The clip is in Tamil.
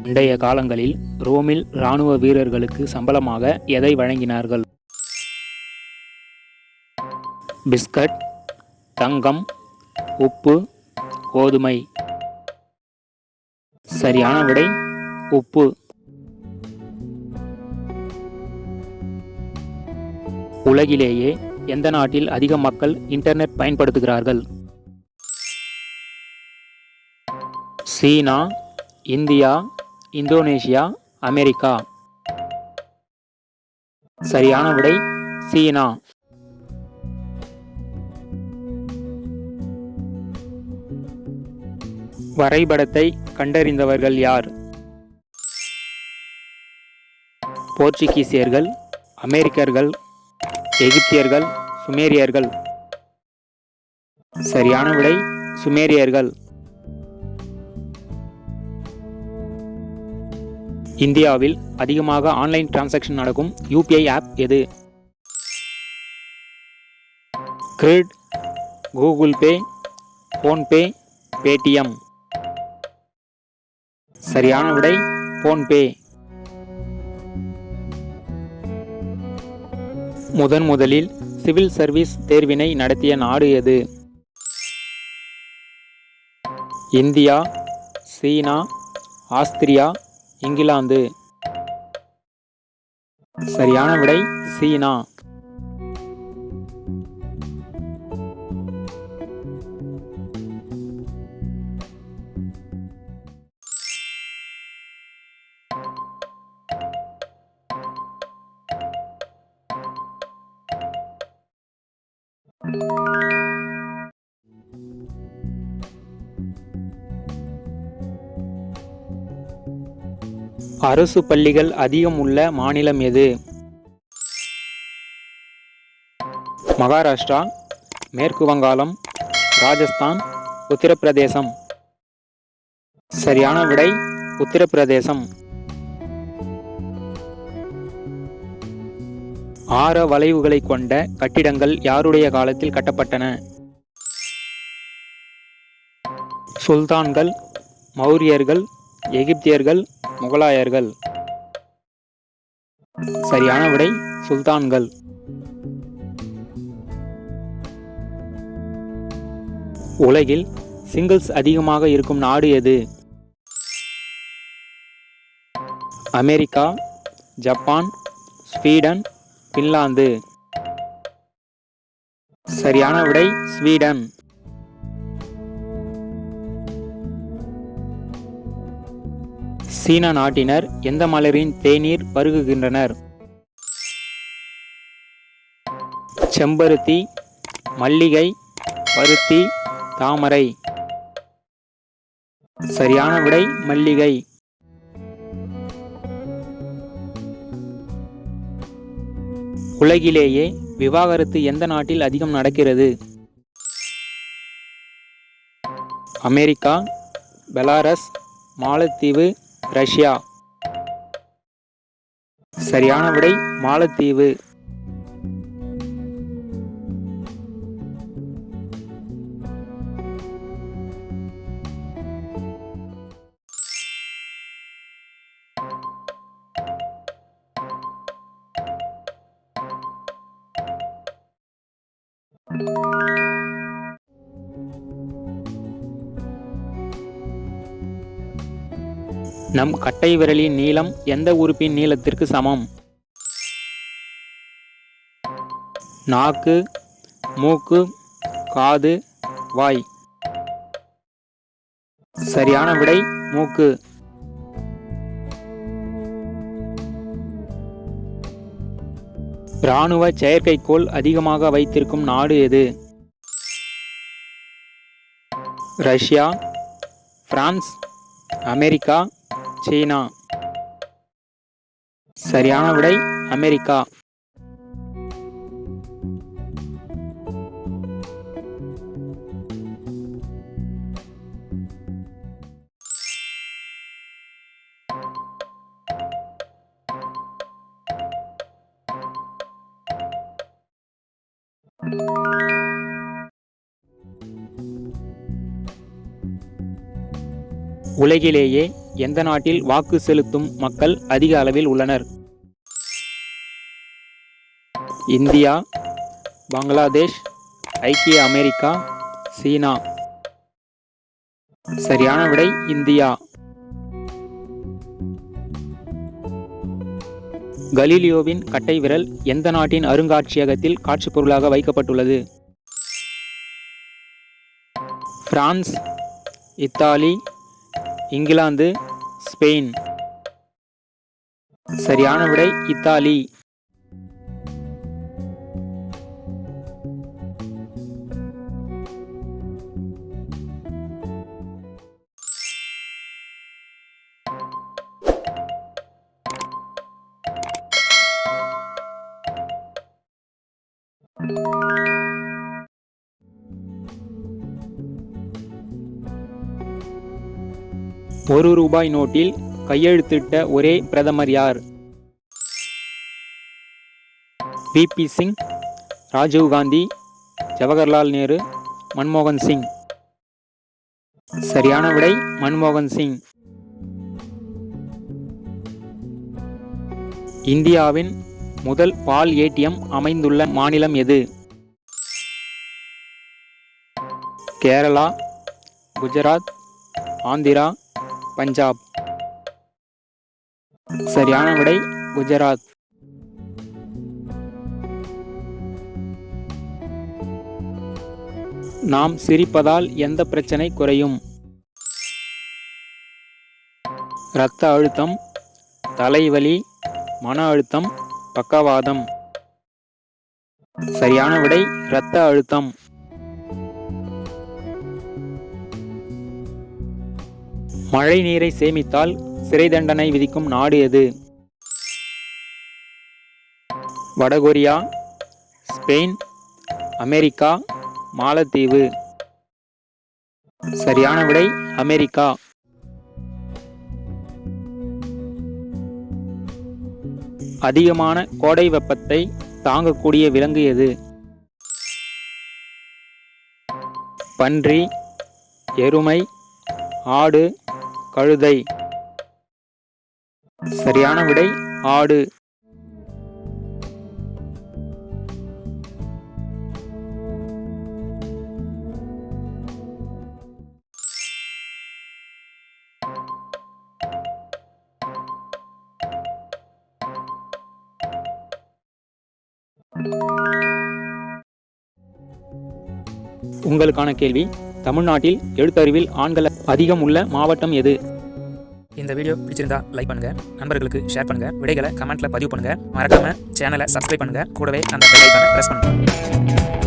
பண்டைய காலங்களில் ரோமில் இராணுவ வீரர்களுக்கு சம்பளமாக எதை வழங்கினார்கள்? பிஸ்கட், தங்கம், உப்பு, கோதுமை. சரியான விடை உப்பு. உலகிலேயே எந்த நாட்டில் அதிக மக்கள் இன்டர்நெட் பயன்படுத்துகிறார்கள்? சீனா, இந்தியா, இந்தோனேஷியா, அமெரிக்கா. சரியான விடை சீனா. வரைபடத்தை கண்டறிந்தவர்கள் யார்? போர்ச்சுகீசியர்கள், அமெரிக்கர்கள், எகிப்தியர்கள், சுமேரியர்கள். சரியான விடை சுமேரியர்கள். இந்தியாவில் அதிகமாக ஆன்லைன் டிரான்சாக்ஷன் நடக்கும் யூபிஐ ஆப் எது? கிரெட், கூகுள் பே, போன்பே, பேடிஎம். சரியான விடை போன்பே. முதலில் சிவில் சர்வீஸ் தேர்வினை நடத்திய நாடு எது? இந்தியா, சீனா, ஆஸ்திரியா, இங்கிலாந்து. சரியான விடை சீனா. அரசு பள்ளிகள் அதிகம் உள்ள மாநிலம் எது? மகாராஷ்டிரா, மேற்கு வங்காளம், ராஜஸ்தான், உத்தரப்பிரதேசம். சரியான விடை உத்தரப்பிரதேசம். ஆர வளைவுகளை கொண்ட கட்டிடங்கள் யாருடைய காலத்தில் கட்டப்பட்டன? சுல்தான்கள், மௌரியர்கள், எகிப்தியர்கள், முகலாயர்கள். சரியான விடை சுல்தான்கள். உலகில் சிங்கிள்ஸ் அதிகமாக இருக்கும் நாடு எது? America, Japan, Sweden, Finland. சரியான விடை ஸ்வீடன். சீன நாட்டினர் எந்த மலரின் தேநீர் பருகுகின்றனர்? செம்பருத்தி, மல்லிகை, பருத்தி, தாமரை. சரியான விடை மல்லிகை. உலகிலேயே விவாகரத்து எந்த நாட்டில் அதிகம் நடக்கிறது? அமெரிக்கா, பெலாரஸ், மாலத்தீவு, ரஷ்யா. சரியான விடை மாலத்தீவு. நம் கட்டை விரலின் நீளம் எந்த உறுப்பின் நீளத்திற்கு சமம்? நாக்கு, மூக்கு, காது, வாய். சரியான விடை மூக்கு. இராணுவ செயற்கைக்கோள் அதிகமாக வைத்திருக்கும் நாடு எது? ரஷ்யா, பிரான்ஸ், அமெரிக்கா, சீனா. சரியான விடை அமெரிக்கா. உலகிலேயே எந்த நாட்டில் வாக்கு செலுத்தும் மக்கள் அதிக அளவில் உள்ளனர்? இந்தியா, பங்களாதேஷ், ஐக்கிய அமெரிக்கா, சீனா. சரியான விடை இந்தியா. கலீலியோவின் கட்டை விரல் எந்த நாட்டின் அருங்காட்சியகத்தில் காட்சிப் பொருளாக வைக்கப்பட்டுள்ளது? France, Italy, England, Spain. சரியான விடை இத்தாலி. ₹1 நோட்டில் கையெழுத்திட்ட ஒரே பிரதமர் யார்? விபி சிங், ராஜீவ் காந்தி, ஜவஹர்லால் நேரு, மன்மோகன் சிங். சரியான விடை மன்மோகன் சிங். இந்தியாவின் முதல் பால் ஏடிஎம் அமைந்துள்ள மாநிலம் எது? கேரளா, குஜராத், ஆந்திரா, பஞ்சாப். சரியான விடை குஜராத். நாம் சிரிப்பதால் எந்த பிரச்சனை குறையும்? இரத்த அழுத்தம், தலைவலி, மன அழுத்தம், பக்கவாதம். சரியான விடை இரத்த அழுத்தம். மழை நீரை சேமித்தால் சிறை தண்டனை விதிக்கும் நாடு எது? வடகொரியா, ஸ்பெயின், அமெரிக்கா, மாலத்தீவு. சரியான விடை அமெரிக்கா. அதிகமான கோடை வெப்பத்தை தாங்கக்கூடிய விலங்கு எது? பன்றி, எருமை, ஆடு, கழுதை. சரியான விடை ஆடு. உங்களுக்கான கேள்வி, தமிழ்நாட்டில் எழுத்தறிவில் ஆண்கள் அதிகம் உள்ள மாவட்டம் எது? இந்த வீடியோ பிடிச்சிருந்தா லைக் பண்ணுங்க, நண்பர்களுக்கு ஷேர் பண்ணுங்க, விடைகளை கமெண்ட்ல பதிவு பண்ணுங்க, மறக்காம சேனலை சப்ஸ்கிரைப் பண்ணுங்க, கூடவே அந்த பெல் ஐகானை பிரஸ் பண்ணுங்க.